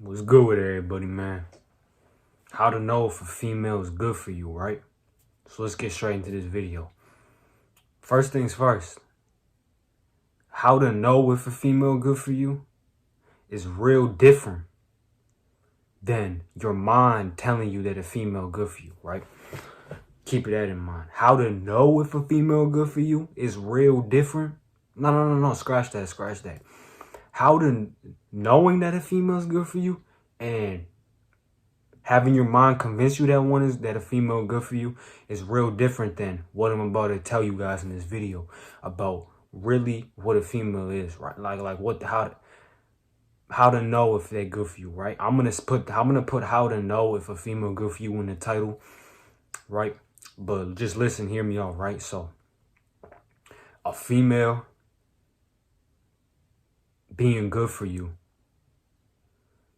What's good with everybody, man? How to know if a female is good for you, right? So let's get straight into this video. First things first, how to know if a female good for you is real different than your mind telling you that a female good for you, right? Keep that in mind. How to know if a female good for you is real different. No, scratch that. How to knowing that a female is good for you and having your mind convince you that a female good for you is real different than what I'm about to tell you guys in this video about really what a female is, right? How to know if they're good for you, right? I'm gonna put how to know if a female good for you in the title, right? But just listen, hear me out, right? So a female being good for you,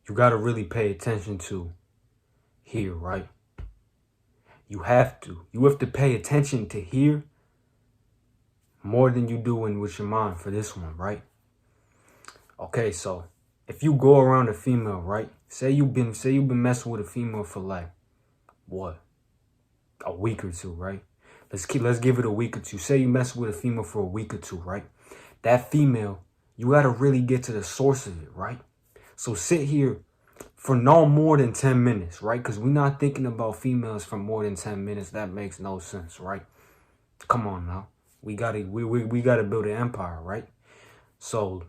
you gotta really pay attention to here, right? You have to pay attention to here more than you do with your mind for this one, right? Okay, so if you go around a female, right? Say you've been messing with a female for like what? A week or two, right? Let's give it a week or two. Say you mess with a female for a week or two, right? That female, you gotta really get to the source of it, right? So sit here for no more than 10 minutes, right? Because we're not thinking about females for more than 10 minutes. That makes no sense, right? Come on now. We gotta build an empire, right? So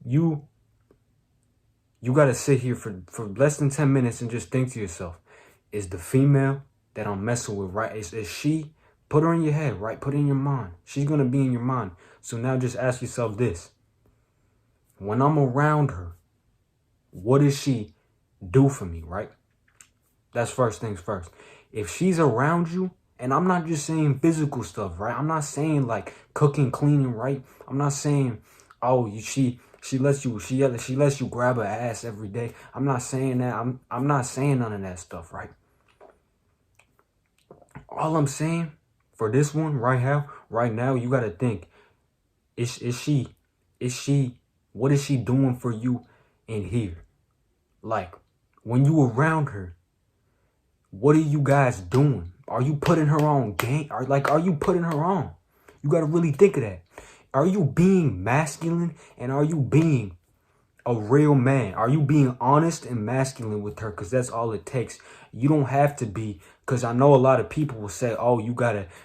you gotta sit here for less than 10 minutes and just think to yourself, is the female that I'm messing with, right? Is she? Put her in your head, right? Put it in your mind. She's gonna be in your mind. So now just ask yourself this. When I'm around her, what does she do for me, right? That's first things first. If she's around you, and I'm not just saying physical stuff, right? I'm not saying like cooking, cleaning, right? I'm not saying, oh, she lets you grab her ass every day. I'm not saying that. I'm not saying none of that stuff, right? All I'm saying for this one right now, you gotta think, is she, what is she doing for you in here? Like, when you around her, what are you guys doing? Are you putting her on game? Are you putting her on? You got to really think of that. Are you being masculine and are you being a real man? Are you being honest and masculine with her? Because that's all it takes. You don't have to be, because I know a lot of people will say, oh, you gotta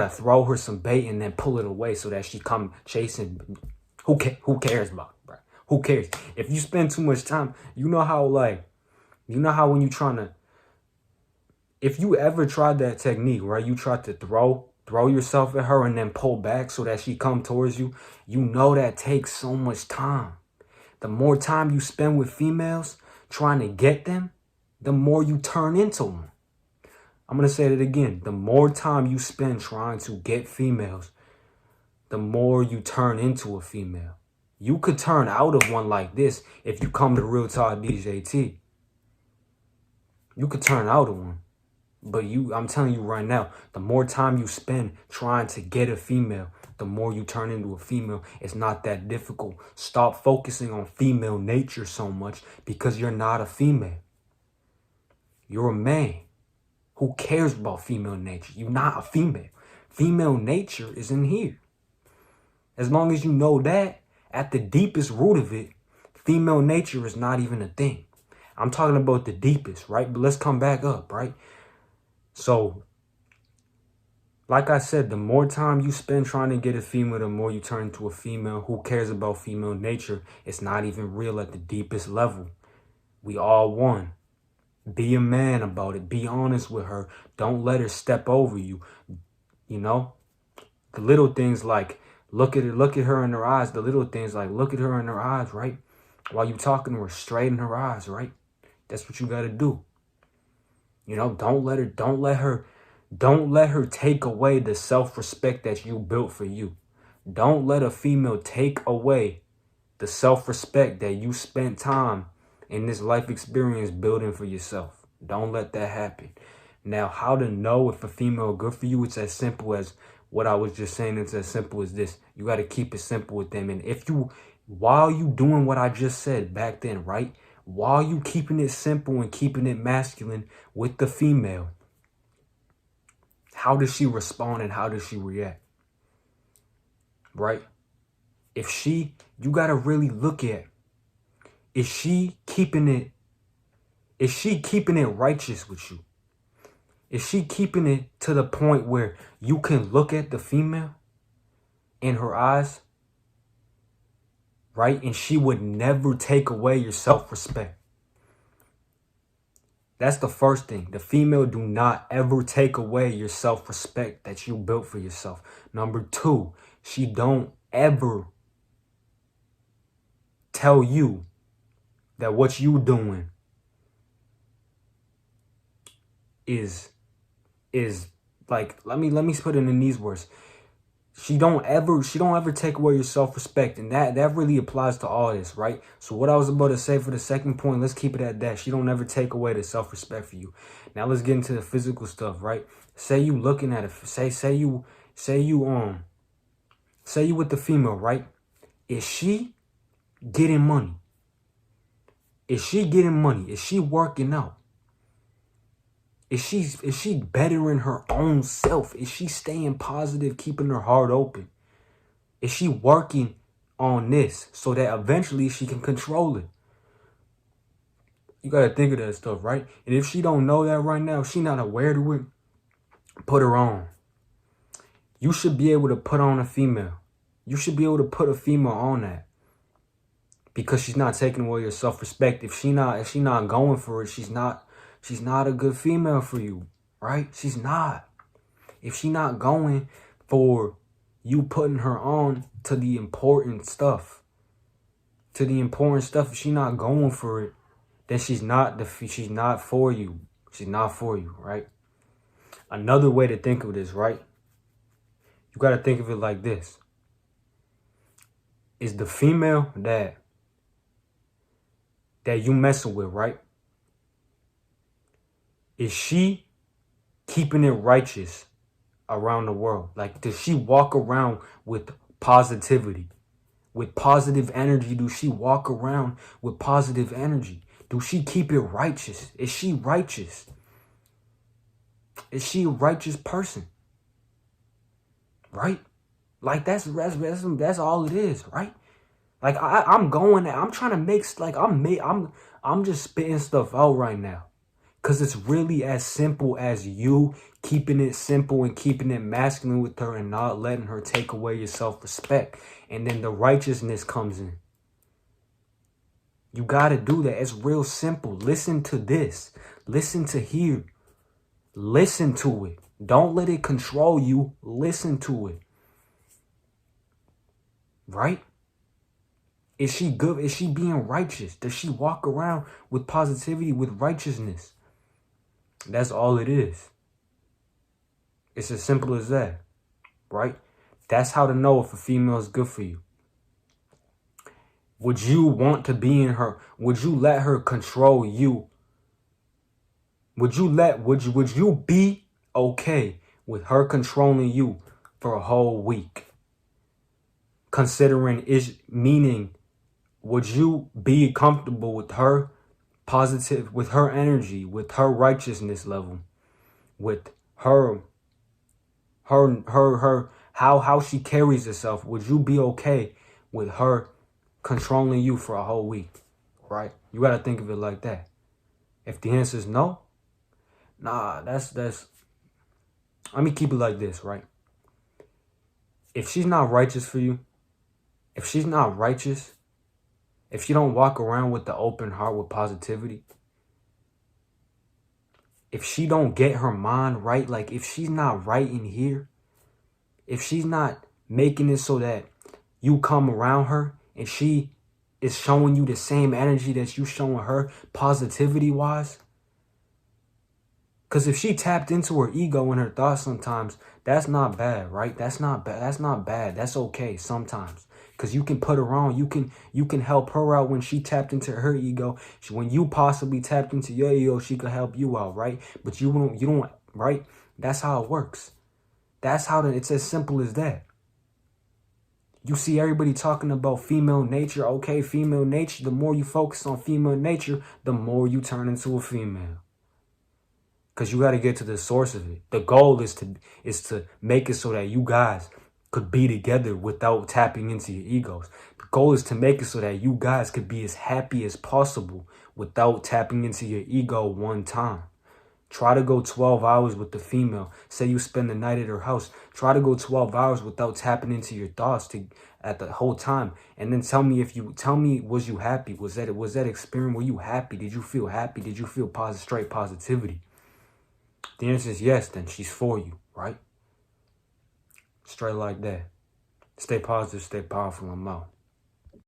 throw her some bait and then pull it away so that she come chasing. Who cares about it, bro? Who cares? If you spend too much time, you know how when you trying to, if you ever tried that technique, right? You tried to throw yourself at her and then pull back so that she come towards you. You know that takes so much time. The more time you spend with females trying to get them, the more you turn into them. I'm going to say it again. The more time you spend trying to get females, the more you turn into a female. You could turn out of one like this if you come to RealTalkDJT. You could turn out of one. But I'm telling you right now, the more time you spend trying to get a female, the more you turn into a female. It's not that difficult. Stop focusing on female nature so much because you're not a female. You're a man. Who cares about female nature? You're not a female. Female nature is in here. As long as you know that, at the deepest root of it, female nature is not even a thing. I'm talking about the deepest, right? But let's come back up, right? So, like I said, the more time you spend trying to get a female, the more you turn into a female. Who cares about female nature? It's not even real at the deepest level. We all one. Be a man about it. Be honest with her. Don't let her step over you. You know? The little things like, look at her in her eyes. The little things like, look at her in her eyes, right? While you talking to her, straight in her eyes, right? That's what you got to do. You know, don't let her take away the self-respect that you built for you. Don't let a female take away the self-respect that you spent time in this life experience building for yourself. Don't let that happen. Now, how to know if a female is good for you? It's as simple as what I was just saying. It's as simple as this. You got to keep it simple with them. And if while you doing what I just said back then, right? While you keeping it simple and keeping it masculine with the female, how does she respond and how does she react? Right? You got to really look at, is she keeping it righteous with you? Is she keeping it to the point where you can look at the female in her eyes, right? And she would never take away your self-respect. That's the first thing. The female do not ever take away your self-respect that you built for yourself. Number two, she don't ever tell you that what you doing is like, let me put it in these words. She don't ever take away your self-respect, and that really applies to all this, right? So what I was about to say for the second point, let's keep it at that. She don't ever take away the self-respect for you. Now let's get into the physical stuff, right? Say you looking at it, say you with the female, right? Is she getting money? Is she getting money? Is she working out? Is she bettering her own self? Is she staying positive, keeping her heart open? Is she working on this so that eventually she can control it? You got to think of that stuff, right? And if she don't know that right now, if she not aware to it, put her on. You should be able to put on a female. You should be able to put a female on that. Because she's not taking away your self-respect. If she not going for it, she's not a good female for you, right? She's not. If she not going for you putting her on to the important stuff, if she not going for it, then she's not for you. She's not for you, right? Another way to think of this, right? You got to think of it like this. Is the female that you messing with, right? Is she keeping it righteous around the world? Like, does she walk around with positivity, with positive energy? Do she walk around with positive energy? Do she keep it righteous? Is she righteous? Is she a righteous person? Right? Like, that's all it is, right? Like, I'm trying to make, like, I'm just spitting stuff out right now. Because it's really as simple as you keeping it simple and keeping it masculine with her and not letting her take away your self-respect. And then the righteousness comes in. You got to do that. It's real simple. Listen to this. Listen to here. Listen to it. Don't let it control you. Listen to it. Right? Is she good? Is she being righteous? Does she walk around with positivity, with righteousness? That's all it is. It's as simple as that, right? That's how to know if a female is good for you. Would you want to be in her? Would you let her control you? Would you be okay with her controlling you for a whole week? Would you be comfortable with her positive, with her energy, with her righteousness level, with her how she carries herself? Would you be okay with her controlling you for a whole week? Right? You got to think of it like that. If the answer is no, nah, that's let me keep it like this, right? If she's not righteous for you, if she's not righteous, if she don't walk around with the open heart with positivity, if she don't get her mind right, like if she's not right in here, if she's not making it so that you come around her and she is showing you the same energy that you showing her positivity-wise, because if she tapped into her ego and her thoughts sometimes, that's not bad, right? That's not bad. That's not bad. That's okay sometimes. Because you can put her on. You can help her out when she tapped into her ego. When you possibly tapped into your ego, she could help you out, right? But you don't, right? That's how it works. It's as simple as that. You see everybody talking about female nature. Okay, female nature. The more you focus on female nature, the more you turn into a female. Because you got to get to the source of it. The goal is to make it so that you guys could be together without tapping into your egos. The goal is to make it so that you guys could be as happy as possible without tapping into your ego one time. Try to go 12 hours with the female. Say you spend the night at her house. Try to go 12 hours without tapping into your thoughts at the whole time. And then tell me, was you happy? Was that experience? Were you happy? Did you feel happy? Did you feel straight positivity? The answer is yes, then she's for you, right? Straight like that. Stay positive, stay powerful. I'm out.